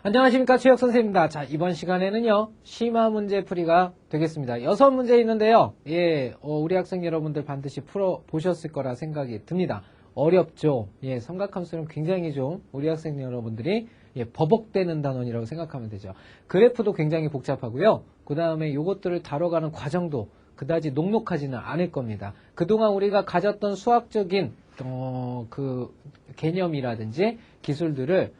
안녕하십니까, 최혁 선생님입니다. 자, 이번 시간에는요, 심화 문제 풀이가 되겠습니다. 6문제 있는데요. 우리 학생 여러분들 반드시 풀어 보셨을 거라 생각이 듭니다. 어렵죠? 삼각함수는 굉장히 좀 우리 학생 여러분들이 버벅대는 단원이라고 생각하면 되죠. 그래프도 굉장히 복잡하고요. 그 다음에 요것들을 다뤄가는 과정도 그다지 녹록하지는 않을 겁니다. 그동안 우리가 가졌던 수학적인 그 개념이라든지 기술들을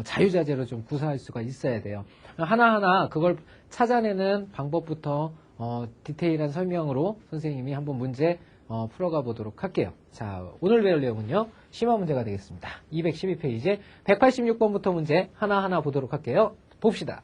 자유자재로 좀 구사할 수가 있어야 돼요. 하나하나 그걸 찾아내는 방법부터 디테일한 설명으로 선생님이 한번 문제 풀어가 보도록 할게요. 자, 오늘 배울 내용은요, 심화 문제가 되겠습니다. 212페이지 186번부터 문제 하나하나 보도록 할게요. 봅시다.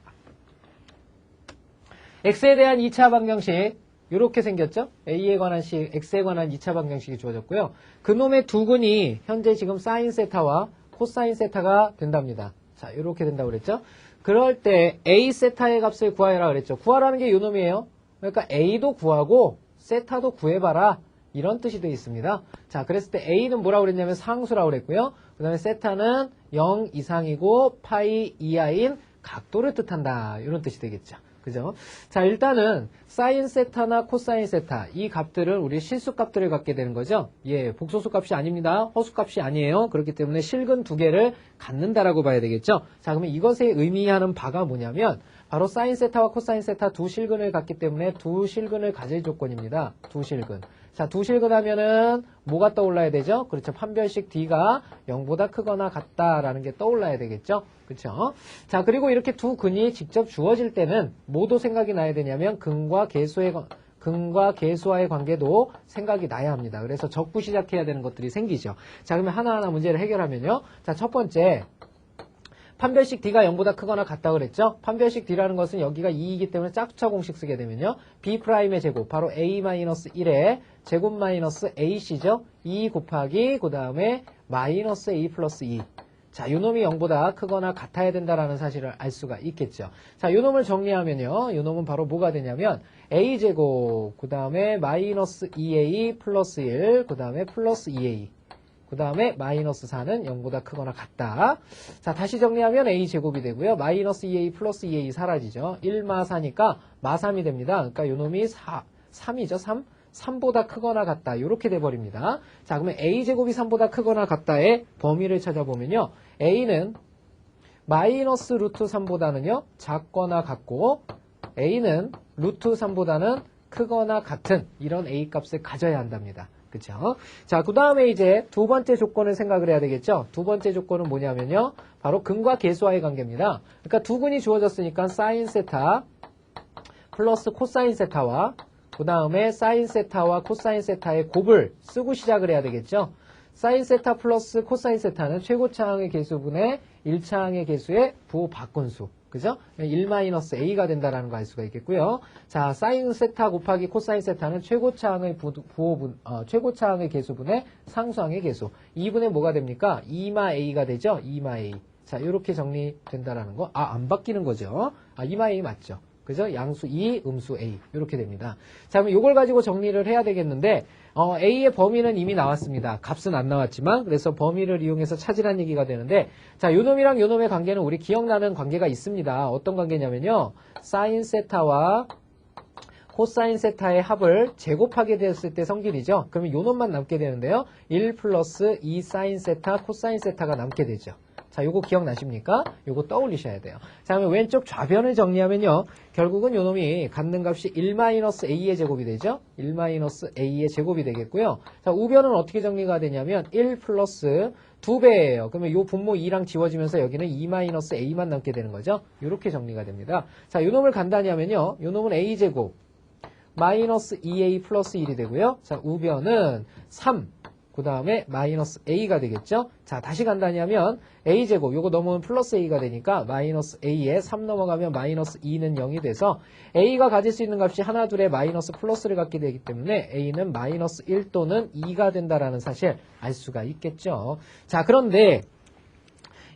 x에 대한 2차 방정식 이렇게 생겼죠? a에 관한 식, x에 관한 2차 방정식이 주어졌고요. 그놈의 두 근이 현재 지금 사인 세타와 코사인 세타가 된답니다. 자, 이렇게 된다고 그랬죠? 그럴 때 a 세타의 값을 구하라 그랬죠. 구하라는 게 요놈이에요. 그러니까 a도 구하고 세타도 구해봐라. 이런 뜻이 되어 있습니다. 자, 그랬을 때 a는 뭐라고 그랬냐면 상수라고 그랬고요. 그 다음에 세타는 0 이상이고 파이 이하인 각도를 뜻한다. 이런 뜻이 되겠죠. 그죠? 자, 일단은 사인 세타나 코사인 세타 이 값들은 우리 실수 값들을 갖게 되는 거죠. 복소수 값이 아닙니다. 허수 값이 아니에요. 그렇기 때문에 실근 두 개를 갖는다라고 봐야 되겠죠. 자, 그러면 이것의 의미하는 바가 뭐냐면 바로 사인 세타와 코사인 세타 두 실근을 갖기 때문에 두 실근을 가질 조건입니다. 두 실근. 자, 두 실근 하면은 뭐가 떠올라야 되죠? 그렇죠. 판별식 D가 0보다 크거나 같다라는 게 떠올라야 되겠죠. 그렇죠. 자, 그리고 이렇게 두 근이 직접 주어질 때는 뭐도 생각이 나야 되냐면 근과 계수와의 관계도 생각이 나야 합니다. 그래서 적고 시작해야 되는 것들이 생기죠. 자, 그러면 하나하나 문제를 해결하면요. 자, 첫 번째. 판별식 D가 0보다 크거나 같다 그랬죠? 판별식 D라는 것은 여기가 2이기 때문에 짝수차 공식 쓰게 되면요. B'의 제곱, 바로 A-1의 제곱 마이너스 AC죠? 2 곱하기, 그 다음에 마이너스 A 플러스 2. 자, 요놈이 0보다 크거나 같아야 된다라는 사실을 알 수가 있겠죠. 자, 요놈을 정리하면요. 요놈은 바로 뭐가 되냐면 A제곱, 그 다음에 마이너스 2A 플러스 1, 그 다음에 플러스 2A. 그 다음에 마이너스 4는 0보다 크거나 같다. 자, 다시 정리하면 a제곱이 되고요. 마이너스 2a 플러스 2a 사라지죠. 1마 4니까 마 3이 됩니다. 그러니까 요놈이 3이죠. 3보다 크거나 같다. 이렇게 돼버립니다. 자, 그러면 a제곱이 3보다 크거나 같다의 범위를 찾아보면요. a는 마이너스 루트 3보다는요. 작거나 같고 a는 루트 3보다는 크거나 같은 이런 a 값을 가져야 한답니다. 그쵸? 자, 그 다음에 이제 두 번째 조건을 생각을 해야 되겠죠? 두 번째 조건은 뭐냐면요. 바로 근과 계수와의 관계입니다. 그러니까 두 근이 주어졌으니까 사인 세타 플러스 코사인 세타와 그 다음에 사인 세타와 코사인 세타의 곱을 쓰고 시작을 해야 되겠죠? 사인 세타 플러스 코사인 세타는 최고차항의 계수분의 1차항의 계수의 부호 바꾼수. 그죠? 1-a가 된다라는 거 알 수가 있겠고요. 자, 사인 세타 곱하기 코사인 세타는 최고차항의 최고차항의 계수분의 상수항의 계수. 2분의 뭐가 됩니까? 2-a가 되죠? 2-a. 자, 이렇게 정리된다라는 거. 안 바뀌는 거죠. 2-a 맞죠? 그죠? 양수 2, 음수 a. 이렇게 됩니다. 자, 그럼 이걸 가지고 정리를 해야 되겠는데, a의 범위는 이미 나왔습니다. 값은 안 나왔지만, 그래서 범위를 이용해서 찾으라는 얘기가 되는데, 자, 요놈이랑 요놈의 관계는 우리 기억나는 관계가 있습니다. 어떤 관계냐면요. 사인 세타와 코사인 세타의 합을 제곱하게 되었을 때 성질이죠. 그러면 요놈만 남게 되는데요. 1 플러스 2 사인 세타, 코사인 세타가 남게 되죠. 자, 요거 기억나십니까? 요거 떠올리셔야 돼요. 자, 그러면 왼쪽 좌변을 정리하면요. 결국은 요놈이 갖는 값이 1-a의 제곱이 되죠. 1-a의 제곱이 되겠고요. 자, 우변은 어떻게 정리가 되냐면 1 플러스 2배예요. 그러면 요 분모 2랑 지워지면서 여기는 2-a만 남게 되는 거죠. 이렇게 정리가 됩니다. 자, 요놈을 간단히 하면요. 요놈은 a제곱 마이너스 2a 플러스 1이 되고요. 자, 우변은 3. 그 다음에 마이너스 a가 되겠죠. 자, 다시 간단히 하면 a제곱 요거 넘으면 플러스 a가 되니까 마이너스 a에 3 넘어가면 마이너스 2는 0이 돼서 a가 가질 수 있는 값이 하나 둘에 마이너스 플러스를 갖게 되기 때문에 a는 마이너스 1 또는 2가 된다라는 사실 알 수가 있겠죠. 자, 그런데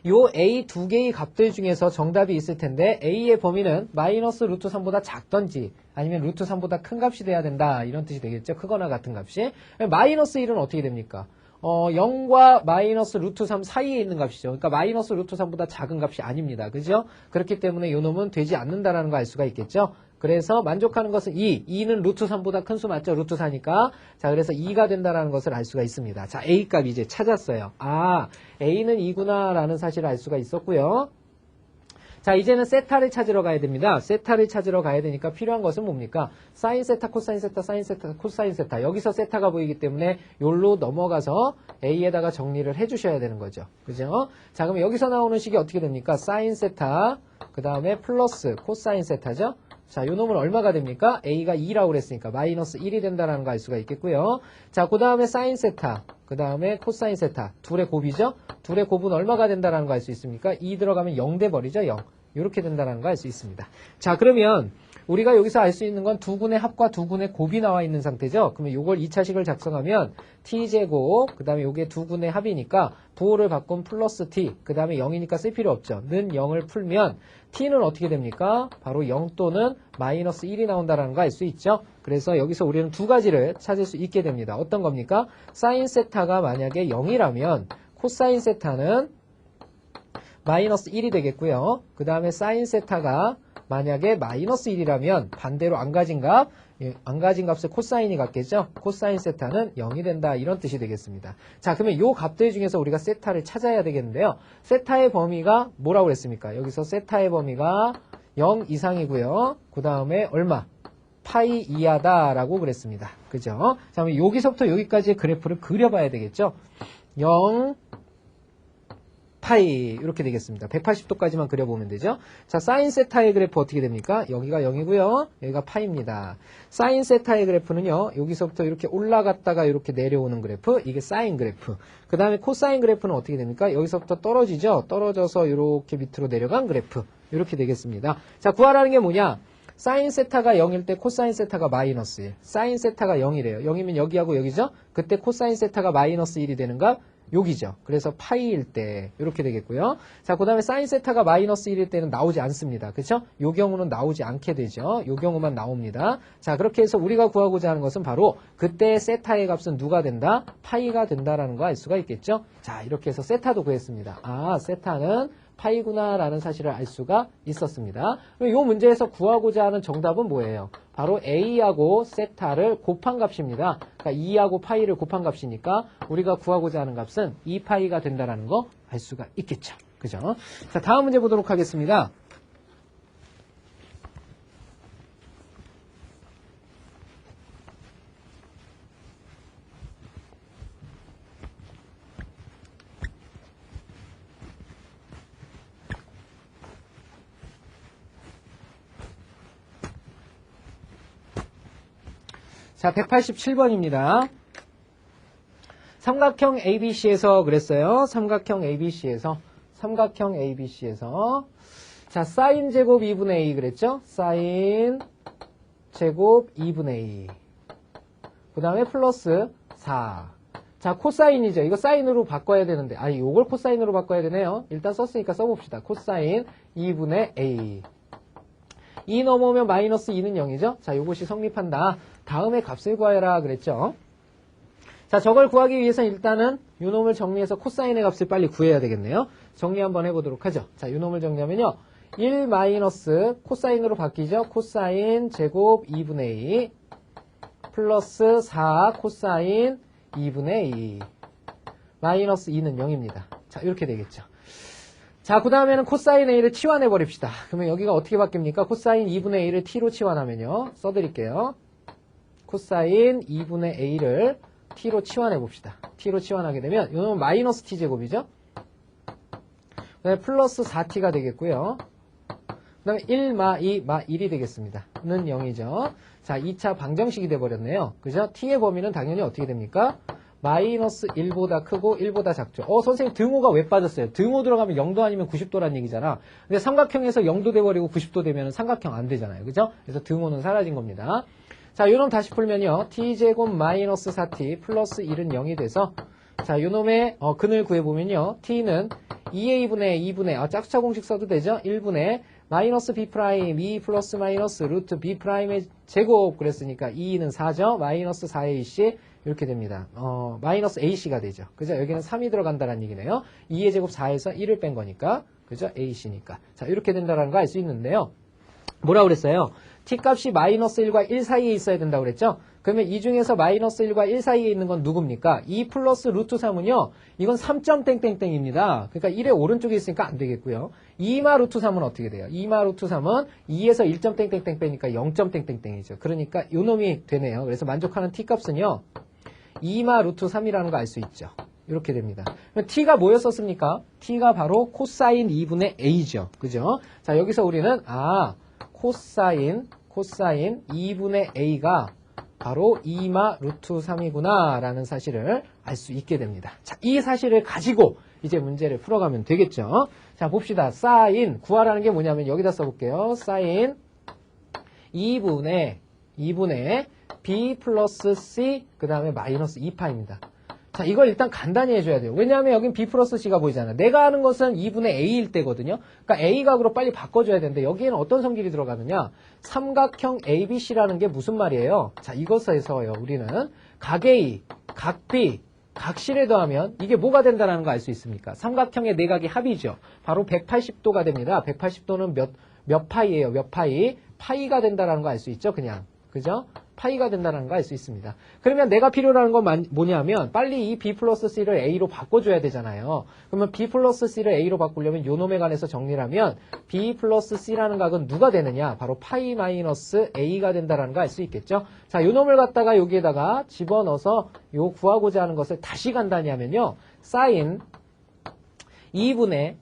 요 a 두 개의 값들 중에서 정답이 있을 텐데 a의 범위는 마이너스 루트 3보다 작던지 아니면 루트 3보다 큰 값이 돼야 된다 이런 뜻이 되겠죠. 크거나 같은 값이. 마이너스 1은 어떻게 됩니까? 0과 마이너스 루트 3 사이에 있는 값이죠. 그러니까 마이너스 루트 3보다 작은 값이 아닙니다. 그죠? 그렇기 때문에 이 놈은 되지 않는다라는 거 알 수가 있겠죠? 그래서 만족하는 것은 2는 루트 3보다 큰 수 맞죠? 루트 4니까. 자, 그래서 2가 된다라는 것을 알 수가 있습니다. 자, A 값 이제 찾았어요. 아, A는 2구나 라는 사실을 알 수가 있었고요. 자, 이제는 세타를 찾으러 가야 됩니다. 세타를 찾으러 가야 되니까 필요한 것은 뭡니까? 사인 세타, 코사인 세타, 사인 세타, 코사인 세타. 여기서 세타가 보이기 때문에 요로 넘어가서 A에다가 정리를 해주셔야 되는 거죠. 그죠? 자, 그럼 여기서 나오는 식이 어떻게 됩니까? 사인 세타, 그 다음에 플러스 코사인 세타죠? 자, 요 놈은 얼마가 됩니까? A가 2라고 그랬으니까 마이너스 1이 된다라는 거 알 수가 있겠고요. 자, 그 다음에 사인 세타, 그 다음에 코사인 세타. 둘의 곱이죠? 둘의 곱은 얼마가 된다라는 거 알 수 있습니까? 2 들어가면 0 돼버리죠? 0. 이렇게 된다는 거 알 수 있습니다. 자, 그러면 우리가 여기서 알 수 있는 건 두 군의 합과 두 군의 곱이 나와 있는 상태죠. 그러면 요걸 2차식을 작성하면 t제곱, 그 다음에 요게 두 군의 합이니까 부호를 바꾼 플러스 t, 그 다음에 0이니까 쓸 필요 없죠. 는 0을 풀면 t는 어떻게 됩니까? 바로 0 또는 마이너스 1이 나온다는 거 알 수 있죠. 그래서 여기서 우리는 두 가지를 찾을 수 있게 됩니다. 어떤 겁니까? 사인 세타가 만약에 0이라면 코사인 세타는 마이너스 1이 되겠고요. 그 다음에 사인 세타가 만약에 마이너스 1이라면 반대로 안 가진 값을 코사인이 갖겠죠. 코사인 세타는 0이 된다. 이런 뜻이 되겠습니다. 자, 그러면 요 값들 중에서 우리가 세타를 찾아야 되겠는데요. 세타의 범위가 뭐라고 그랬습니까? 여기서 세타의 범위가 0 이상이고요. 그 다음에 얼마? 파이 이하다라고 그랬습니다. 그죠? 자, 그럼 여기서부터 여기까지의 그래프를 그려봐야 되겠죠. 0 파이 이렇게 되겠습니다. 180도까지만 그려보면 되죠. 자, 사인 세타의 그래프 어떻게 됩니까? 여기가 0이고요. 여기가 파이입니다. 사인 세타의 그래프는요. 여기서부터 이렇게 올라갔다가 이렇게 내려오는 그래프. 이게 사인 그래프. 그 다음에 코사인 그래프는 어떻게 됩니까? 여기서부터 떨어지죠. 떨어져서 이렇게 밑으로 내려간 그래프. 이렇게 되겠습니다. 자, 구하라는 게 뭐냐? 사인 세타가 0일 때 코사인 세타가 마이너스 1. 사인 세타가 0이래요. 0이면 여기하고 여기죠? 그때 코사인 세타가 마이너스 1이 되는 값? 여기죠. 그래서 파이일 때 이렇게 되겠고요. 자, 그 다음에 사인 세타가 마이너스 1일 때는 나오지 않습니다. 그렇죠? 요 경우는 나오지 않게 되죠. 요 경우만 나옵니다. 자, 그렇게 해서 우리가 구하고자 하는 것은 바로 그때 세타의 값은 누가 된다? 파이가 된다라는 거 알 수가 있겠죠? 자, 이렇게 해서 세타도 구했습니다. 아, 세타는 파이구나 라는 사실을 알 수가 있었습니다. 그럼 이 문제에서 구하고자 하는 정답은 뭐예요? 바로 A하고 세타를 곱한 값입니다. 그러니까 2하고 파이를 곱한 값이니까 우리가 구하고자 하는 값은 2파이가 된다는 거 알 수가 있겠죠. 그죠? 자, 다음 문제 보도록 하겠습니다. 자, 187번입니다. 삼각형 ABC에서 그랬어요. 삼각형 ABC에서. 자, 사인 제곱 2분의 A 그랬죠? 사인 제곱 2분의 A. 그 다음에 플러스 4. 자, 코사인이죠. 이거 사인으로 바꿔야 되는데. 아니, 요걸 코사인으로 바꿔야 되네요. 일단 썼으니까 써봅시다. 코사인 2분의 A. 2 넘어오면 마이너스 2는 0이죠? 자, 요것이 성립한다. 다음에 값을 구하여라 그랬죠? 자, 저걸 구하기 위해서 일단은 요 놈을 정리해서 코사인의 값을 빨리 구해야 되겠네요. 정리 한번 해보도록 하죠. 자, 요 놈을 정리하면요. 1 마이너스 코사인으로 바뀌죠? 코사인 제곱 2분의 2 플러스 4 코사인 2분의 2 마이너스 2는 0입니다. 자, 이렇게 되겠죠. 자, 그 다음에는 코사인 A를 치환해 버립시다. 그러면 여기가 어떻게 바뀝니까? 코사인 2분의 A를 T로 치환하면요. 써드릴게요. 코사인 2분의 A를 T로 치환해 봅시다. T로 치환하게 되면 이놈은 마이너스 T제곱이죠. 그 다음에 플러스 4T가 되겠고요. 그 다음에 1 마 2 마 1이 되겠습니다. 는 0이죠. 자, 2차 방정식이 돼버렸네요. 그죠? T의 범위는 당연히 어떻게 됩니까? 마이너스 1보다 크고 1보다 작죠. 선생님 등호가 왜 빠졌어요? 등호 들어가면 0도 아니면 90도란 얘기잖아. 근데 삼각형에서 0도 돼버리고 90도 되면 삼각형 안 되잖아요. 그죠? 그래서 등호는 사라진 겁니다. 자, 요놈 다시 풀면요. t제곱 마이너스 4t 플러스 1은 0이 돼서 자, 요놈의 근을 구해보면요. t는 2a분의 짝수차 공식 써도 되죠? 1분의 마이너스 b 프라임 2 플러스 마이너스 루트 b 프라임의 제곱 그랬으니까 2는 4죠? 마이너스 4ac 이렇게 됩니다. 마이너스 AC가 되죠. 그죠? 여기는 3이 들어간다는 얘기네요. 2의 제곱 4에서 1을 뺀 거니까. 그죠? AC니까. 자, 이렇게 된다는 거 알 수 있는데요. 뭐라고 그랬어요? t 값이 마이너스 1과 1 사이에 있어야 된다고 그랬죠? 그러면 이 중에서 마이너스 1과 1 사이에 있는 건 누굽니까? 2 플러스 루트 3은요, 이건 3.땡땡땡입니다. 그러니까 1의 오른쪽에 있으니까 안 되겠고요. 2마 루트 3은 어떻게 돼요? 2마 루트 3은 2에서 1.땡땡땡 빼니까 0.땡땡땡이죠. 그러니까 요 놈이 되네요. 그래서 만족하는 t 값은요, 2마 루트 3이라는 거 알 수 있죠. 이렇게 됩니다. t가 뭐였었습니까? t가 바로 코사인 2분의 a죠. 그죠? 자, 여기서 우리는, 코사인 2분의 a가 바로 2마 루트 3이구나 라는 사실을 알 수 있게 됩니다. 자, 이 사실을 가지고 이제 문제를 풀어가면 되겠죠. 자, 봅시다. 사인 구하라는 게 뭐냐면 여기다 써볼게요. 사인 2분의 b 플러스 c 그 다음에 마이너스 2파입니다. 자, 이걸 일단 간단히 해줘야 돼요. 왜냐하면 여긴 b 플러스 c가 보이잖아. 내가 하는 것은 2분의 a일 때거든요. 그러니까 a 각으로 빨리 바꿔줘야 되는데 여기에는 어떤 성질이 들어가느냐. 삼각형 ABC라는 게 무슨 말이에요? 자, 이것에서요. 우리는 각 A, 각 B, 각 C를 더하면 이게 뭐가 된다는 거 알 수 있습니까? 삼각형의 내각이 합이죠. 바로 180도가 됩니다. 180도는 몇 파이예요? 몇 파이? 파이가 된다는 거 알 수 있죠? 그냥. 그죠? 파이가 된다는 거 알 수 있습니다. 그러면 내가 필요로 하는 건 뭐냐면 빨리 이 b 플러스 c를 a로 바꿔줘야 되잖아요. 그러면 b 플러스 c를 a로 바꾸려면 요 놈에 관해서 정리를 하면 b 플러스 c라는 각은 누가 되느냐? 바로 파이 마이너스 a가 된다는 거 알 수 있겠죠? 자, 요 놈을 갖다가 여기에다가 집어넣어서 요 구하고자 하는 것을 다시 간단히 하면요. 사인 2분의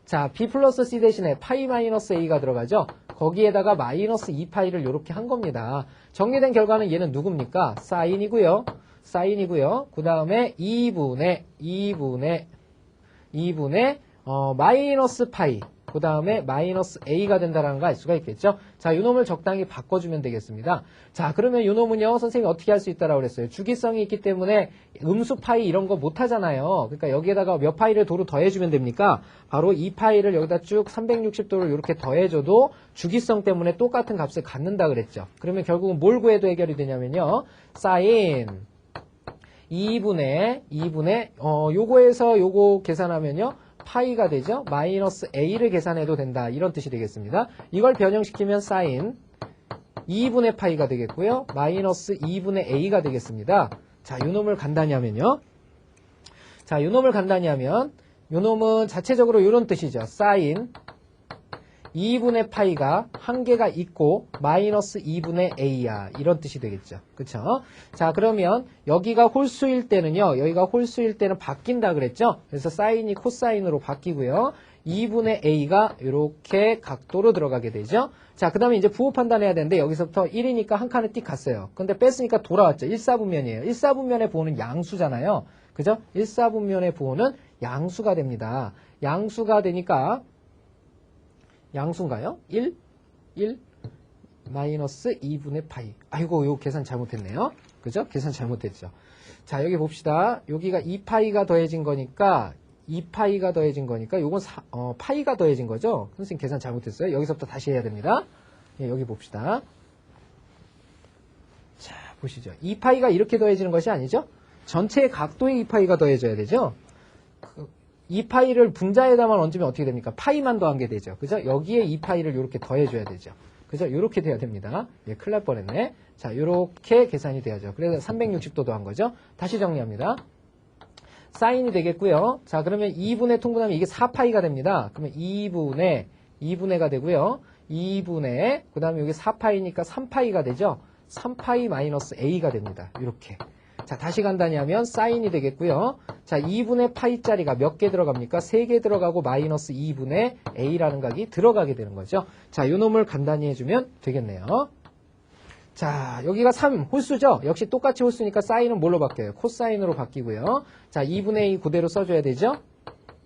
자, b 플러스 c 대신에 파이 마이너스 a가 들어가죠? 거기에다가 마이너스 2파이를 이렇게 한 겁니다. 정리된 결과는 얘는 누굽니까? 사인이고요. 그 다음에 2분의 마이너스 파이. 그 다음에 마이너스 a가 된다는 거 알 수가 있겠죠? 자, 이 놈을 적당히 바꿔주면 되겠습니다. 자, 그러면 이 놈은요, 선생님이 어떻게 할 수 있다라고 그랬어요? 주기성이 있기 때문에 음수 파이 이런 거 못 하잖아요. 그러니까 여기에다가 몇 파이를 도로 더해주면 됩니까? 바로 2파이를 여기다 쭉 360도를 이렇게 더해줘도 주기성 때문에 똑같은 값을 갖는다 그랬죠. 그러면 결국은 뭘 구해도 해결이 되냐면요. 사인 2분의 요거에서 요거 계산하면요. 파이가 되죠. 마이너스 a를 계산해도 된다. 이런 뜻이 되겠습니다. 이걸 변형시키면 사인 2분의 파이가 되겠고요. 마이너스 2분의 a가 되겠습니다. 자, 요 놈을 간단히 하면요. 자, 요 놈을 간단히 하면 요 놈은 자체적으로 이런 뜻이죠. 사인 2분의 파이가 한 개가 있고 마이너스 2분의 a야. 이런 뜻이 되겠죠. 그쵸? 자, 그러면 여기가 홀수일 때는요. 여기가 홀수일 때는 바뀐다 그랬죠? 그래서 사인이 코사인으로 바뀌고요. 2분의 a가 이렇게 각도로 들어가게 되죠. 자, 그 다음에 이제 부호 판단해야 되는데 여기서부터 1이니까 한 칸을 띡 갔어요. 근데 뺐으니까 돌아왔죠. 1사분면이에요. 1사분면의 부호는 양수잖아요. 그죠? 1사분면의 부호는 양수가 됩니다. 양수가 되니까 양수인가요? 1 마이너스 2분의 파이. 아이고, 요 계산 잘못했네요. 그죠? 계산 잘못했죠. 자, 여기 봅시다. 여기가 2파이가 더해진 거니까 2파이가 더해진 거니까 요건 파이가 더해진 거죠? 선생님 계산 잘못했어요. 여기서부터 다시 해야 됩니다. 예, 여기 봅시다. 자, 보시죠. 2파이가 이렇게 더해지는 것이 아니죠? 전체의 각도의 2파이가 더해져야 되죠? 2파이를 분자에다만 얹으면 어떻게 됩니까? 파이만 더한 게 되죠. 그죠? 여기에 2파이를 이렇게 더해줘야 되죠. 그죠? 이렇게 돼야 됩니다. 예, 큰일 날 뻔했네. 자, 이렇게 계산이 돼야죠. 그래서 360도 더한 거죠. 다시 정리합니다. 사인이 되겠고요. 자, 그러면 2분의 통분하면 이게 4파이가 됩니다. 그러면 2분의가 되고요. 2분의, 그 다음에 여기 4파이니까 3파이가 되죠. 3파이 마이너스 a가 됩니다. 이렇게. 자, 다시 간단히 하면 사인이 되겠고요. 자, 2분의 파이짜리가 몇 개 들어갑니까? 3개 들어가고 마이너스 2분의 a라는 각이 들어가게 되는 거죠. 자, 요 놈을 간단히 해주면 되겠네요. 자, 여기가 3 홀수죠? 역시 똑같이 홀수니까 사인은 뭘로 바뀌어요? 코사인으로 바뀌고요. 자, 2분의 2 그대로 써줘야 되죠?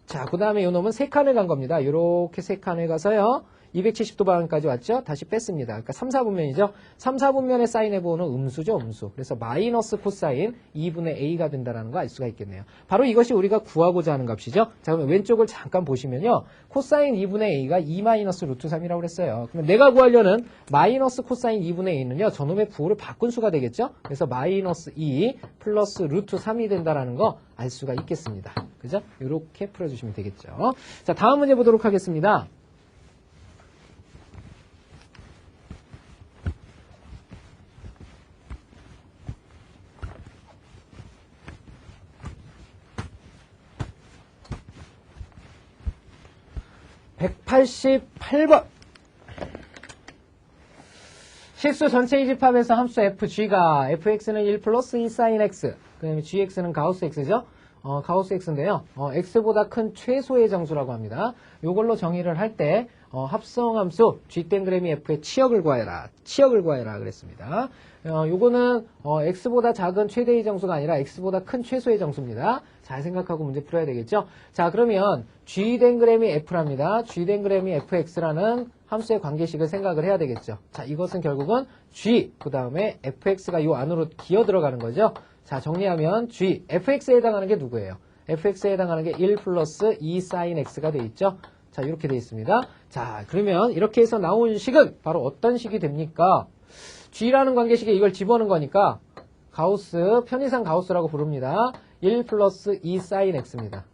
자, 그 다음에 요 놈은 3칸을 간 겁니다. 요렇게 3칸을 가서요. 270도 방향까지 왔죠? 다시 뺐습니다. 그러니까 3, 4분면이죠? 3, 4분면의 사인의 부호는 음수죠, 음수. 그래서 마이너스 코사인 2분의 a가 된다는 거 알 수가 있겠네요. 바로 이것이 우리가 구하고자 하는 값이죠? 자, 그러면 왼쪽을 잠깐 보시면요. 코사인 2분의 a가 2 마이너스 루트 3이라고 그랬어요. 그러면 내가 구하려는 마이너스 코사인 2분의 a는요, 저놈의 부호를 바꾼 수가 되겠죠? 그래서 마이너스 2 플러스 루트 3이 된다는 거 알 수가 있겠습니다. 그죠? 이렇게 풀어주시면 되겠죠. 자, 다음 문제 보도록 하겠습니다. (188번) 실수 전체 이집합에서 함수 fg가 fx는 1 플러스 2 sin x, 그 다음에 gx는 가우스 x죠. 가우스 x인데요. x보다 큰 최소의 정수라고 합니다. 요걸로 정의를 할 때 합성함수 g'(f의) 치역을 구하여라. 치역을 구하여라 그랬습니다. 요거는 x보다 작은 최대의 정수가 아니라 x보다 큰 최소의 정수입니다. 잘 생각하고 문제 풀어야 되겠죠. 자, 그러면 g'(f랍니다. g'(fx라는 함수의 관계식을 생각을 해야 되겠죠. 자, 이것은 결국은 g, 그 다음에 fx가 요 안으로 기어 들어가는 거죠. 자, 정리하면 g, fx에 해당하는 게 누구예요? fx에 해당하는 게 1 플러스 2 sin x가 돼 있죠. 자, 이렇게 돼 있습니다. 자, 그러면 이렇게 해서 나온 식은 바로 어떤 식이 됩니까? g라는 관계식에 이걸 집어넣은 거니까 가우스, 편의상 가우스라고 부릅니다. 1 플러스 2 sin x입니다.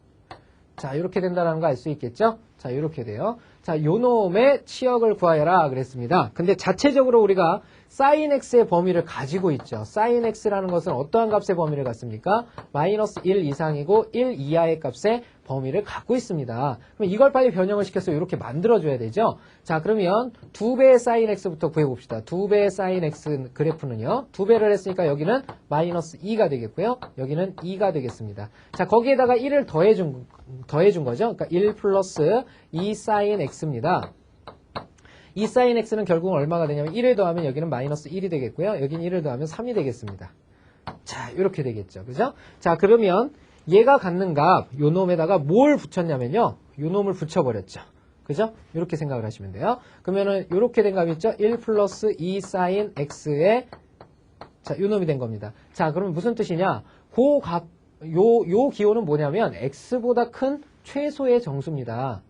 자, 이렇게 된다는 거 알 수 있겠죠? 자, 이렇게 돼요. 자, 요놈의 치역을 구하여라 그랬습니다. 근데 자체적으로 우리가 sin x의 범위를 가지고 있죠. sin x라는 것은 어떠한 값의 범위를 갖습니까? 마이너스 1 이상이고 1 이하의 값의 범위를 갖고 있습니다. 그럼 이걸 빨리 변형을 시켜서 이렇게 만들어줘야 되죠. 자, 그러면 2배의 sin x부터 구해봅시다. 2배의 sin x 그래프는요. 2배를 했으니까 여기는 마이너스 2가 되겠고요. 여기는 2가 되겠습니다. 자, 거기에다가 1을 더해준 거죠. 그러니까 1 플러스 2 sin x입니다. 2 sin x는 결국은 얼마가 되냐면 1을 더하면 여기는 마이너스 1이 되겠고요. 여기는 1을 더하면 3이 되겠습니다. 자, 이렇게 되겠죠. 그죠? 자, 그러면 얘가 갖는 값, 요 놈에다가 뭘 붙였냐면요. 요 놈을 붙여버렸죠. 그죠? 이렇게 생각을 하시면 돼요. 그러면은 이렇게 된 값이 있죠? 1 플러스 2 sin x의 자, 요 놈이 된 겁니다. 자, 그러면 무슨 뜻이냐? 요 기호는 뭐냐면 x보다 큰 최소의 정수입니다.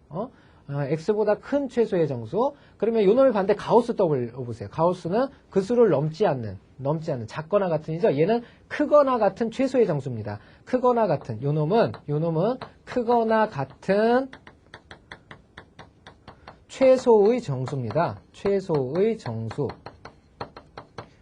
x보다 큰 최소의 정수. 그러면 요 놈의 반대 가우스 떠보세요. 가우스는 그 수를 넘지 않는 작거나 같은이죠. 얘는 크거나 같은 최소의 정수입니다. 크거나 같은 요 놈은 크거나 같은 최소의 정수입니다. 최소의 정수.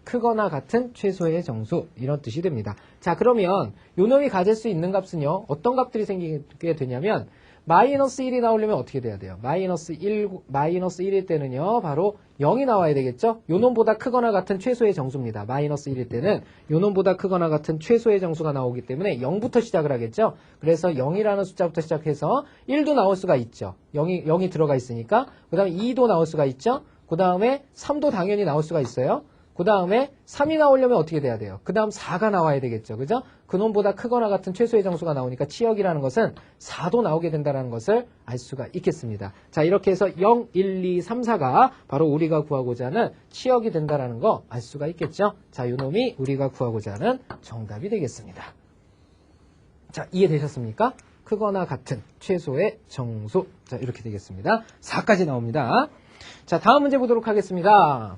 크거나 같은 최소의 정수, 이런 뜻이 됩니다. 자, 그러면 요 놈이 가질 수 있는 값은요, 어떤 값들이 생기게 되냐면 마이너스 1이 나오려면 어떻게 돼야 돼요? 마이너스 1일 때는요, 바로 0이 나와야 되겠죠? 요 놈보다 크거나 같은 최소의 정수입니다. 마이너스 1일 때는 요 놈보다 크거나 같은 최소의 정수가 나오기 때문에 0부터 시작을 하겠죠? 그래서 0이라는 숫자부터 시작해서 1도 나올 수가 있죠. 0이 들어가 있으니까. 그 다음에 2도 나올 수가 있죠? 그 다음에 3도 당연히 나올 수가 있어요. 그 다음에 3이 나오려면 어떻게 돼야 돼요? 그 다음 4가 나와야 되겠죠. 그죠? 그놈보다 크거나 같은 최소의 정수가 나오니까 치역이라는 것은 4도 나오게 된다는 것을 알 수가 있겠습니다. 자, 이렇게 해서 0, 1, 2, 3, 4가 바로 우리가 구하고자 하는 치역이 된다는 거 알 수가 있겠죠. 자, 요놈이 우리가 구하고자 하는 정답이 되겠습니다. 자, 이해되셨습니까? 크거나 같은 최소의 정수. 자, 이렇게 되겠습니다. 4까지 나옵니다. 자, 다음 문제 보도록 하겠습니다.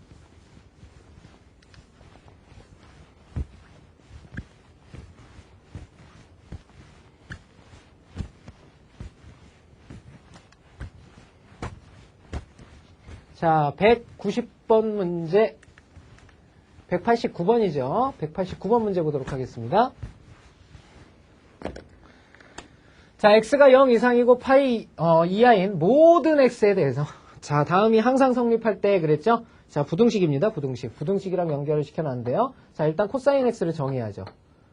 자, 190번 문제, 189번이죠. 189번 문제 보도록 하겠습니다. 자, x가 0 이상이고 파이 이하인 모든 x에 대해서, 자, 다음이 항상 성립할 때 그랬죠? 자, 부등식입니다. 부등식이랑 연결을 시켜놨는데요. 자, 일단 코사인 x를 정의하죠.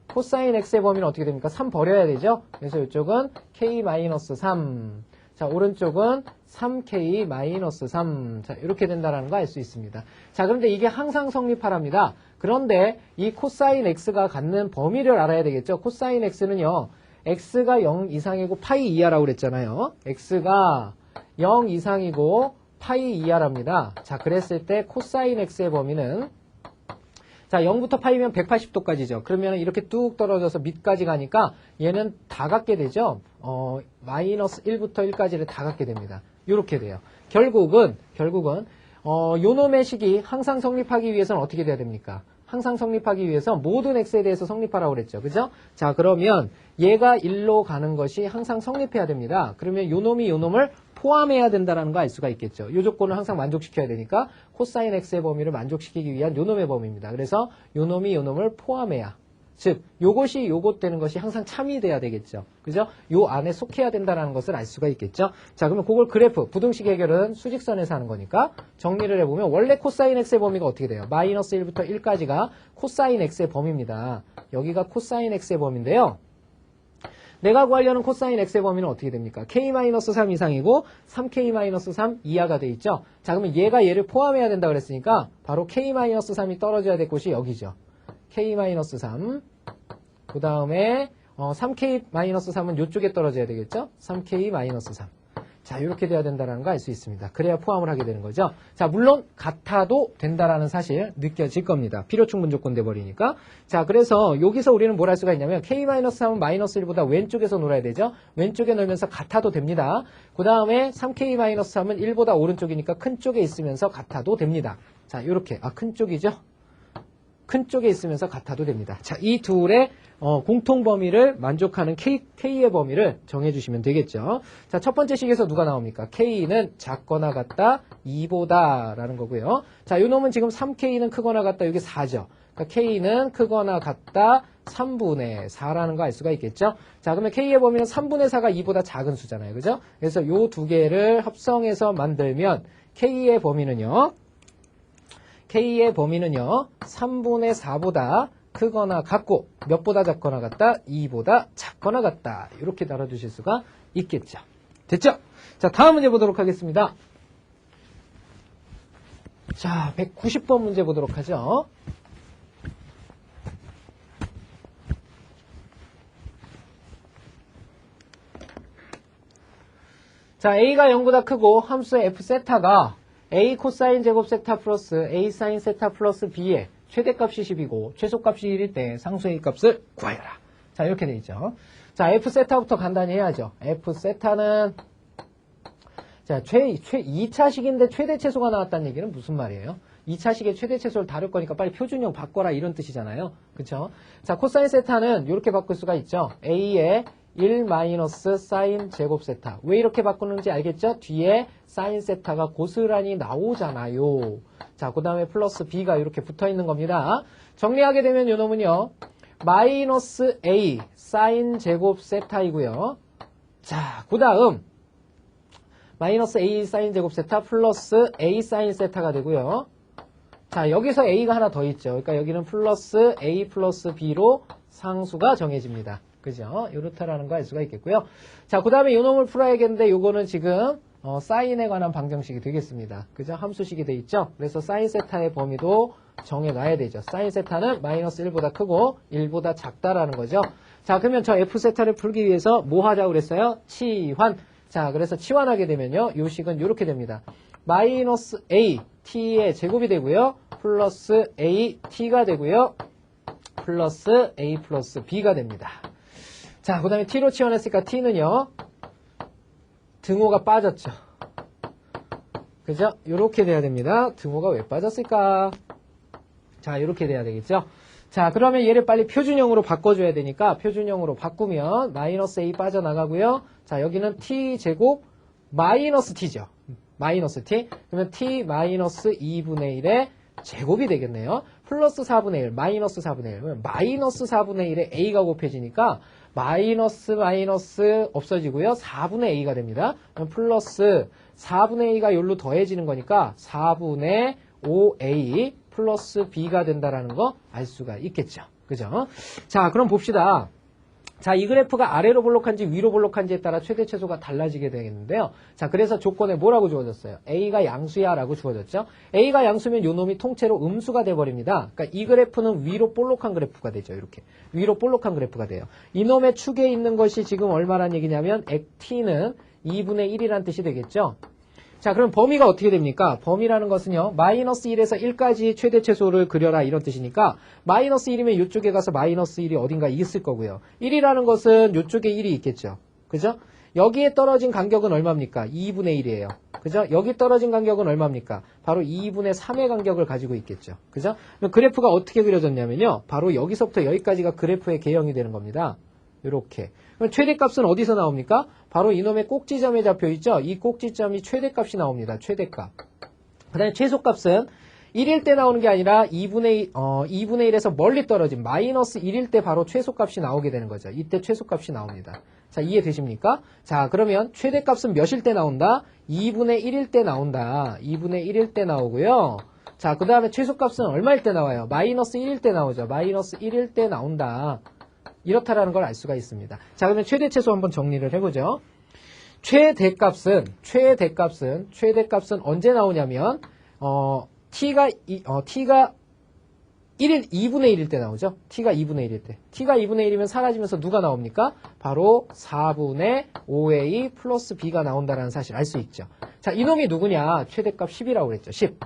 코사인 x의 범위는 어떻게 됩니까? 3 버려야 되죠? 그래서 이쪽은 k-3. 자, 오른쪽은 3k-3. 자, 이렇게 된다는 거 알 수 있습니다. 자, 그런데 이게 항상 성립하랍니다. 그런데 이 코사인 x가 갖는 범위를 알아야 되겠죠? 코사인 x는요, x가 0 이상이고 파이 이하라고 그랬잖아요. x가 0 이상이고 파이 이하랍니다. 자, 그랬을 때 코사인 x의 범위는 자, 0부터 파이면 180도까지죠. 그러면 이렇게 뚝 떨어져서 밑까지 가니까 얘는 다 갖게 되죠. 마이너스 1부터 1까지를 다 갖게 됩니다. 이렇게 돼요. 결국은 요 놈의 식이 항상 성립하기 위해서는 어떻게 돼야 됩니까? 항상 성립하기 위해서 모든 x에 대해서 성립하라고 그랬죠. 그죠? 자, 그러면 얘가 1로 가는 것이 항상 성립해야 됩니다. 그러면 요 놈이 요 놈을 포함해야 된다는 거 알 수가 있겠죠. 요 조건을 항상 만족시켜야 되니까 코사인 x의 범위를 만족시키기 위한 요 놈의 범위입니다. 그래서 요 놈이 요 놈을 포함해야, 즉 요것이 요것 되는 것이 항상 참이 돼야 되겠죠. 그죠? 요 안에 속해야 된다는 것을 알 수가 있겠죠. 자, 그러면 그걸 그래프, 부등식 해결은 수직선에서 하는 거니까 정리를 해보면 원래 코사인 x의 범위가 어떻게 돼요? 마이너스 1부터 1까지가 코사인 x의 범위입니다. 여기가 코사인 x의 범위인데요. 내가 구하려는 코사인 x의 범위는 어떻게 됩니까? k-3 이상이고 3k-3 이하가 돼 있죠. 자, 그러면 얘가 얘를 포함해야 된다 그랬으니까 바로 k-3이 떨어져야 될 곳이 여기죠. k-3. 그 다음에 3k-3은 이쪽에 떨어져야 되겠죠? 3k-3. 자, 이렇게 돼야 된다는 거 알 수 있습니다. 그래야 포함을 하게 되는 거죠. 자, 물론 같아도 된다라는 사실 느껴질 겁니다. 필요충분 조건 돼버리니까. 자, 그래서 여기서 우리는 뭘 할 수가 있냐면 k-3은 마이너스 1보다 왼쪽에서 놀아야 되죠. 왼쪽에 놀면서 같아도 됩니다. 그 다음에 3k-3은 1보다 오른쪽이니까 큰 쪽에 있으면서 같아도 됩니다. 자, 이렇게. 큰 쪽이죠. 큰 쪽에 있으면서 같아도 됩니다. 자, 이 둘의 공통 범위를 만족하는 K의 범위를 정해주시면 되겠죠. 자, 첫 번째 식에서 누가 나옵니까? K는 작거나 같다 2보다 라는 거고요. 자, 요 놈은 지금 3K는 크거나 같다 이게 4죠. 그러니까 K는 크거나 같다 3분의 4라는 거 알 수가 있겠죠. 자, 그러면 K의 범위는 3분의 4가 2보다 작은 수잖아요. 그죠? 그래서 요 두 개를 합성해서 만들면 K의 범위는요 3분의 4보다 크거나 같고 몇보다 작거나 같다? 2보다 작거나 같다. 이렇게 달아주실 수가 있겠죠. 됐죠? 자, 다음 문제 보도록 하겠습니다. 자, 190번 문제 보도록 하죠. 자, A가 0보다 크고 함수 f 세타가 A 코사인 제곱 세타 플러스 A 사인 세타 플러스 B의 최대값이 10이고 최소값이 1일 때 상수 A 값을 구하여라. 자, 이렇게 돼 있죠. 자, F 세타부터 간단히 해야죠. F 세타는 자, 2차식인데 최대 최소가 나왔다는 얘기는 무슨 말이에요? 2차식의 최대 최소를 다룰 거니까 빨리 표준형 바꿔라 이런 뜻이잖아요. 그쵸? 자, 코사인 세타는 이렇게 바꿀 수가 있죠. A의 1 마이너스 사인 제곱 세타. 왜 이렇게 바꾸는지 알겠죠? 뒤에 사인 세타가 고스란히 나오잖아요. 자, 그 다음에 플러스 B가 이렇게 붙어 있는 겁니다. 정리하게 되면 요 놈은요. 마이너스 A 사인 제곱 세타이고요. 자, 그 다음 마이너스 A 사인 제곱 세타 플러스 A 사인 세타가 되고요. 자, 여기서 A가 하나 더 있죠. 그러니까 여기는 플러스 A 플러스 B로 상수가 정해집니다. 그죠? 요렇다라는 거 알 수가 있겠고요. 자, 그 다음에 요 놈을 풀어야겠는데 요거는 지금 사인에 관한 방정식이 되겠습니다. 그죠? 함수식이 돼 있죠? 그래서 사인 세타의 범위도 정해놔야 되죠. 사인 세타는 마이너스 1보다 크고 1보다 작다라는 거죠. 자, 그러면 저 F 세타를 풀기 위해서 뭐 하자고 그랬어요? 치환. 자, 그래서 치환하게 되면요. 요 식은 요렇게 됩니다. 마이너스 A t의 제곱이 되고요. 플러스 A t가 되고요. 플러스 A 플러스 B가 됩니다. 자, 그 다음에 t로 치환했으니까 t는요. 등호가 빠졌죠. 그죠? 요렇게 돼야 됩니다. 등호가 왜 빠졌을까? 자, 요렇게 돼야 되겠죠? 자, 그러면 얘를 빨리 표준형으로 바꿔줘야 되니까 표준형으로 바꾸면 마이너스 A 빠져나가고요. 자, 여기는 t제곱 마이너스 t죠. 마이너스 t. 그러면 t 마이너스 2분의 1의 제곱이 되겠네요. 플러스 4분의 1, 마이너스 4분의 1. 그러면 마이너스 4분의 1에 a가 곱해지니까 마이너스 없어지고요. 4분의 a가 됩니다. 그럼 플러스 4분의 a가 여기로 더해지는 거니까 4분의 5a 플러스 b가 된다라는 거 알 수가 있겠죠. 그죠? 자, 그럼 봅시다. 자, 이 그래프가 아래로 볼록한지 위로 볼록한지에 따라 최대 최소가 달라지게 되겠는데요. 자, 그래서 조건에 뭐라고 주어졌어요? A가 양수야 라고 주어졌죠. A가 양수면 요 놈이 통째로 음수가 돼버립니다. 그러니까 이 그래프는 위로 볼록한 그래프가 되죠. 이렇게. 위로 볼록한 그래프가 돼요. 이놈의 축에 있는 것이 지금 얼마란 얘기냐면 t는 2분의 1이란 뜻이 되겠죠. 자, 그럼 범위가 어떻게 됩니까? 범위라는 것은요, 마이너스 1에서 1까지 최대 최소를 그려라 이런 뜻이니까 마이너스 1이면 이쪽에 가서 마이너스 1이 어딘가 있을 거고요. 1이라는 것은 이쪽에 1이 있겠죠. 그죠? 여기에 떨어진 간격은 얼마입니까? 2분의 1이에요. 그죠? 여기 떨어진 간격은 얼마입니까? 바로 2분의 3의 간격을 가지고 있겠죠. 그죠? 그럼 그래프가 어떻게 그려졌냐면요. 바로 여기서부터 여기까지가 그래프의 개형이 되는 겁니다. 요렇게. 그럼 최대값은 어디서 나옵니까? 바로 이놈의 꼭지점에 잡혀있죠? 이 꼭지점이 최대값이 나옵니다. 최대값. 그 다음에 최소값은 1일 때 나오는 게 아니라 2분의 1에서 멀리 떨어진 마이너스 1일 때 바로 최소값이 나오게 되는 거죠. 이때 최소값이 나옵니다. 자, 이해되십니까? 자, 그러면 최대값은 몇일 때 나온다? 2분의 1일 때 나온다. 2분의 1일 때 나오고요. 자, 그 다음에 최소값은 얼마일 때 나와요? 마이너스 1일 때 나오죠. 마이너스 1일 때 나온다. 이렇다라는 걸 알 수가 있습니다. 자, 그러면 최대 최소 한번 정리를 해보죠. 최대값은 언제 나오냐면 t가 2분의 1일 때 나오죠. t가 2분의 1일 때. t가 2분의 1이면 사라지면서 누가 나옵니까? 바로 4분의 5a 플러스 b가 나온다는 사실 알 수 있죠. 자, 이놈이 누구냐? 최대값 10이라고 그랬죠. 10.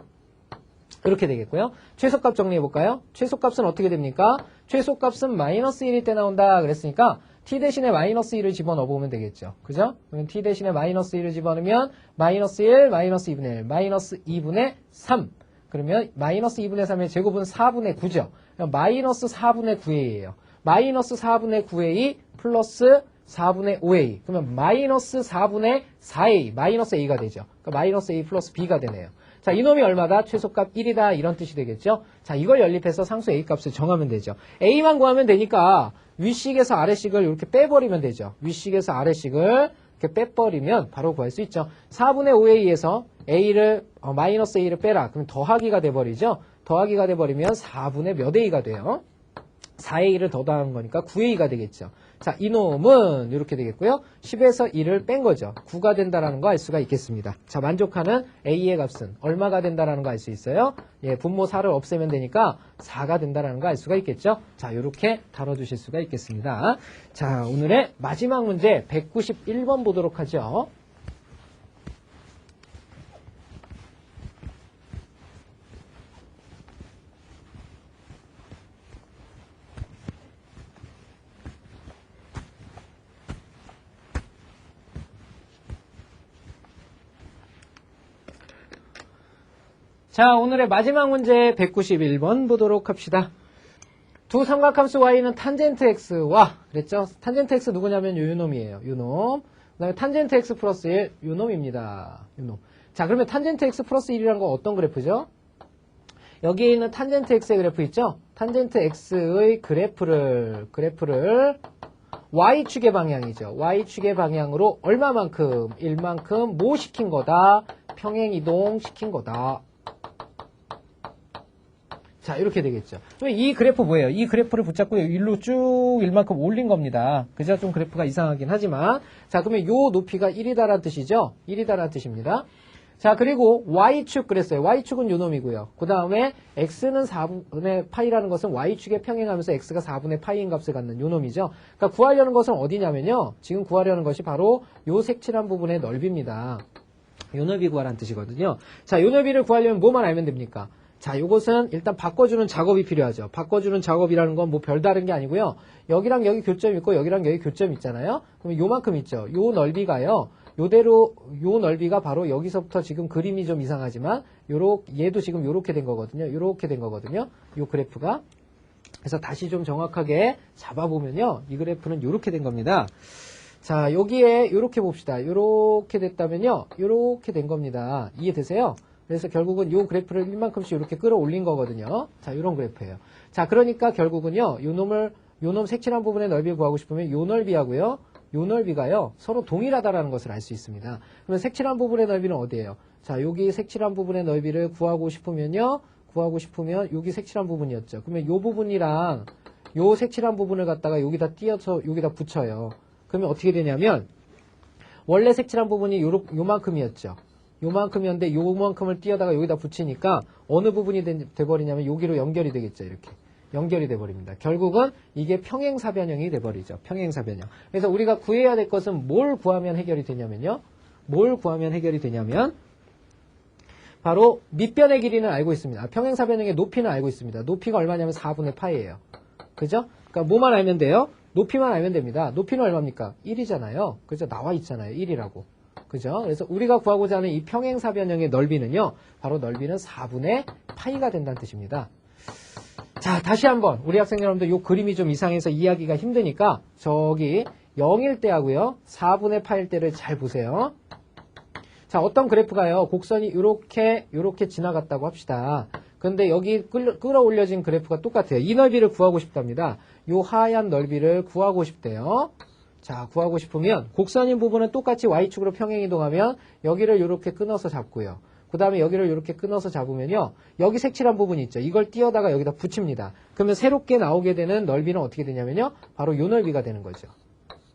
이렇게 되겠고요. 최소값 정리해볼까요? 최소값은 어떻게 됩니까? 최소값은 마이너스 1일 때 나온다 그랬으니까 t 대신에 마이너스 1을 집어넣어보면 되겠죠. 그죠? 그러면 t 대신에 마이너스 1을 집어넣으면 마이너스 1, 마이너스 2분의 1, 마이너스 2분의 3. 그러면 마이너스 2분의 3의 제곱은 4분의 9죠. 마이너스 4분의 9a예요. 마이너스 4분의 9a 플러스 4분의 5a. 그러면 마이너스 4분의 4a, 마이너스 a가 되죠. 그러니까 마이너스 a 플러스 b가 되네요. 자, 이놈이 얼마다? 최소값 1이다 이런 뜻이 되겠죠. 자, 이걸 연립해서 상수 a 값을 정하면 되죠. a만 구하면 되니까 윗식에서 아래식을 이렇게 빼버리면 되죠. 윗식에서 아래식을 이렇게 빼버리면 바로 구할 수 있죠. 4분의 5a에서 a를 마이너스 a를 빼라. 그럼 더하기가 돼버리죠. 더하기가 돼버리면 4분의 몇 a가 돼요. 4a를 더 더한 거니까 9a가 되겠죠. 자, 이놈은 이렇게 되겠고요. 10에서 1을 뺀 거죠. 9가 된다라는 거 알 수가 있겠습니다. 자, 만족하는 a의 값은 얼마가 된다라는 거 알 수 있어요? 예, 분모 4를 없애면 되니까 4가 된다라는 거 알 수가 있겠죠. 자, 이렇게 다뤄주실 수가 있겠습니다. 자, 오늘의 마지막 문제 191번 보도록 하죠. 자, 오늘의 마지막 문제 191번 보도록 합시다. 두 삼각함수 y는 탄젠트 x와 그랬죠? 탄젠트 x 누구냐면 요놈이에요. 요놈. 그 다음에 탄젠트 x 플러스 1 요놈입니다. 요놈. 자, 그러면 탄젠트 x 플러스 1이라는 건 어떤 그래프죠? 여기에 있는 탄젠트 x의 그래프 있죠? 탄젠트 x의 그래프를 y축의 방향이죠. y축의 방향으로 얼마만큼? 1만큼 뭐 시킨 거다? 평행이동 시킨 거다. 자, 이렇게 되겠죠. 이 그래프 뭐예요? 이 그래프를 붙잡고 일로 쭉 1만큼 올린 겁니다. 그죠? 좀 그래프가 이상하긴 하지만. 자, 그러면 요 높이가 1이다라는 뜻이죠? 1이다라는 뜻입니다. 자, 그리고 y축 그랬어요. y축은 요 놈이고요. 그 다음에 x는 4분의 파이라는 것은 y축에 평행하면서 x가 4분의 파이인 값을 갖는 요 놈이죠. 그러니까 구하려는 것은 어디냐면요. 지금 구하려는 것이 바로 요 색칠한 부분의 넓이입니다. 요 넓이 구하라는 뜻이거든요. 자, 요 넓이를 구하려면 뭐만 알면 됩니까? 자, 요것은 일단 바꿔주는 작업이 필요하죠. 바꿔주는 작업이라는 건 뭐 별다른 게 아니고요. 여기랑 여기 교점 있고 여기랑 여기 교점 있잖아요. 그러면 요만큼 있죠. 요 넓이가요. 요대로 요 넓이가 바로 여기서부터 지금 그림이 좀 이상하지만 얘도 지금 요렇게 된 거거든요. 요렇게 된 거거든요. 요 그래프가. 그래서 다시 좀 정확하게 잡아보면요. 이 그래프는 요렇게 된 겁니다. 자, 여기에 요렇게 봅시다. 요렇게 됐다면요. 요렇게 된 겁니다. 이해되세요? 그래서 결국은 요 그래프를 1만큼씩 이렇게 끌어올린 거거든요. 자, 요런 그래프예요. 자, 그러니까 결국은요. 요놈 색칠한 부분의 넓이 구하고 싶으면 요 넓이하고요. 요 넓이가요. 서로 동일하다라는 것을 알 수 있습니다. 그러면 색칠한 부분의 넓이는 어디예요? 자, 여기 색칠한 부분의 넓이를 구하고 싶으면 여기 색칠한 부분이었죠. 그러면 요 부분이랑 요 색칠한 부분을 갖다가 여기다 띄어서 여기다 붙여요. 그러면 어떻게 되냐면 원래 색칠한 부분이 요만큼이었죠. 요만큼이었는데 요만큼을 띄어다가 여기다 붙이니까 어느 부분이 돼버리냐면 여기로 연결이 되겠죠. 이렇게 연결이 돼버립니다. 결국은 이게 평행사변형이 돼버리죠. 평행사변형. 그래서 우리가 구해야 될 것은 뭘 구하면 해결이 되냐면요. 바로 밑변의 길이는 알고 있습니다. 평행사변형의 높이는 알고 있습니다. 높이가 얼마냐면 4분의 파이예요. 그죠? 그러니까 뭐만 알면 돼요? 높이만 알면 됩니다. 높이는 얼마입니까? 1이잖아요. 그죠? 나와 있잖아요. 1이라고. 그죠? 그래서 우리가 구하고자 하는 이 평행사변형의 넓이는요. 바로 넓이는 4분의 파이가 된다는 뜻입니다. 자, 다시 한번 우리 학생 여러분들 이 그림이 좀 이상해서 이해하기가 힘드니까 저기 0일 때 하고요. 4분의 파일 때를 잘 보세요. 자, 어떤 그래프가요. 곡선이 이렇게 지나갔다고 합시다. 근데 여기 끌어올려진 그래프가 똑같아요. 이 넓이를 구하고 싶답니다. 요 하얀 넓이를 구하고 싶대요. 자, 구하고 싶으면 곡선인 부분은 똑같이 Y축으로 평행이동하면 여기를 이렇게 끊어서 잡고요. 그 다음에 여기를 이렇게 끊어서 잡으면요. 여기 색칠한 부분이 있죠. 이걸 띄어다가 여기다 붙입니다. 그러면 새롭게 나오게 되는 넓이는 어떻게 되냐면요. 바로 요 넓이가 되는 거죠.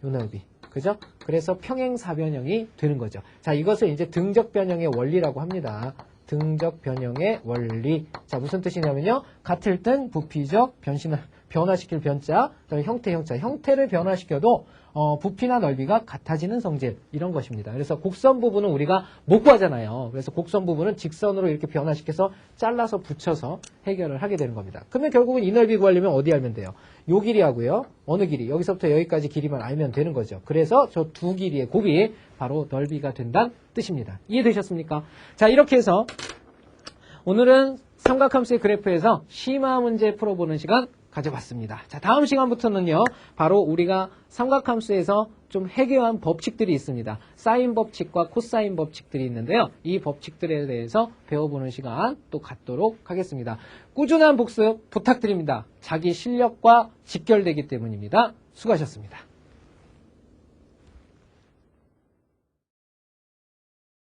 요 넓이. 그죠? 그래서 평행사변형이 되는 거죠. 자, 이것을 이제 등적변형의 원리라고 합니다. 등적변형의 원리. 자, 무슨 뜻이냐면요. 같을 땐 부피적, 변화시킬 변자, 그다음에 형태자. 형태를 변화시켜도 부피나 넓이가 같아지는 성질, 이런 것입니다. 그래서 곡선 부분은 우리가 못 구하잖아요. 그래서 곡선 부분은 직선으로 이렇게 변화시켜서 잘라서 붙여서 해결을 하게 되는 겁니다. 그러면 결국은 이 넓이 구하려면 어디 알면 돼요? 요 길이 하고요. 어느 길이? 여기서부터 여기까지 길이만 알면 되는 거죠. 그래서 저 두 길이의 곱이 바로 넓이가 된다는 뜻입니다. 이해되셨습니까? 자, 이렇게 해서 오늘은 삼각함수의 그래프에서 심화 문제 풀어보는 시간 가져봤습니다. 자, 다음 시간부터는요, 바로 우리가 삼각함수에서 좀 해괴한 법칙들이 있습니다. 사인 법칙과 코사인 법칙들이 있는데요. 이 법칙들에 대해서 배워보는 시간 또 갖도록 하겠습니다. 꾸준한 복습 부탁드립니다. 자기 실력과 직결되기 때문입니다. 수고하셨습니다.